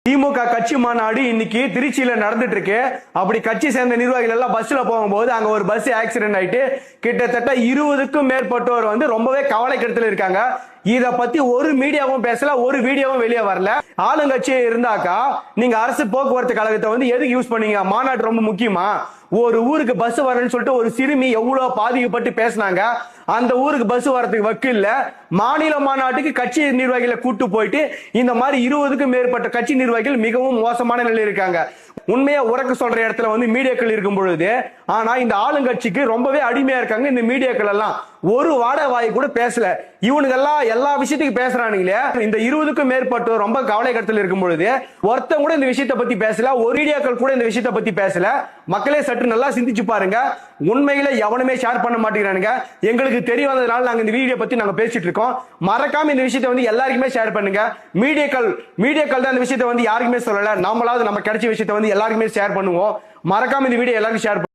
திமுக கட்சி மாநாடு இன்னைக்கு திருச்சியில நடந்துட்டு இருக்கு. அப்படி கட்சி சேர்ந்த நிர்வாகிகள் எல்லாம் பஸ்ல போகும்போது அங்க ஒரு பஸ் ஆக்சிடென்ட் ஆயிட்டு கிட்டத்தட்ட 20க்கும் மேற்பட்டோர் ரொம்பவே கவலைக்கிடத்துல இருக்காங்க. இத பத்தி ஒரு மீடியாவும் பேசல, ஒரு வீடியோவும் வெளியே வரல. ஆளுங்கட்சி இருந்தாக்கா நீங்க அரசு போக்குவரத்து கழகத்தை எதுக்கு யூஸ் பண்ணீங்க? மாநாடு ரொம்ப முக்கியமா? ஒரு ஊருக்கு பஸ் வரணும்னு சொல்லிட்டு ஒரு சிறுமி எவ்வளவு பாதிக்கப்பட்டு பேசினாங்க. அந்த ஊருக்கு பஸ் வரதுக்கு வக்கில்ல. மாநில மாநாட்டுக்கு கட்சி நிர்வாகிகளை கூட்டு போயிட்டு இந்த மாதிரி 20க்கும் மேற்பட்ட கட்சி நிர்வாகிகள் மிகவும் மோசமான நிலையில் இருக்காங்க. உண்மையா உறக்க சொல்ற இடத்துல மீடியாக்கள் இருக்கும் பொழுது, ஆனா இந்த ஆளுங்கட்சிக்கு ரொம்பவே அடிமையா இருக்காங்க. இந்த மீடியாக்கள் எல்லாம் ஒரு வாட வாய் கூட பேசல. இவனுங்க எல்லாம் எல்லா விஷயத்துக்கும் பேசுறானுங்களே. இந்த 20க்கும் மேற்பட்டோர் ரொம்ப கவலை கடத்தில் இருக்கும் பொழுது ஒருத்தன் கூட இந்த விஷயத்தை பத்தி பேசல, ஒரு மீடியாக்கள் கூட இந்த விஷயத்தை பத்தி பேசல. மக்களே சற்று நல்லா சிந்திச்சு பாருங்க. உண்மையில எவனுமே ஷேர் பண்ண மாட்டேங்கிறானுங்க. எங்களுக்கு தெரிய வந்ததுனால நாங்க இந்த வீடியோ பத்தி நாங்க பேசிட்டு இருக்கோம். மறக்காம இந்த விஷயத்தை எல்லாருக்குமே ஷேர் பண்ணுங்க. மீடியாக்கள் தான் இந்த விஷயத்தை யாருக்குமே சொல்லல. நம்மளாவது நம்ம கிடைச்ச விஷயத்தை எல்லாருக்குமே ஷேர் பண்ணுவோம். மறக்காம இந்த வீடியோ எல்லாருக்கும் ஷேர்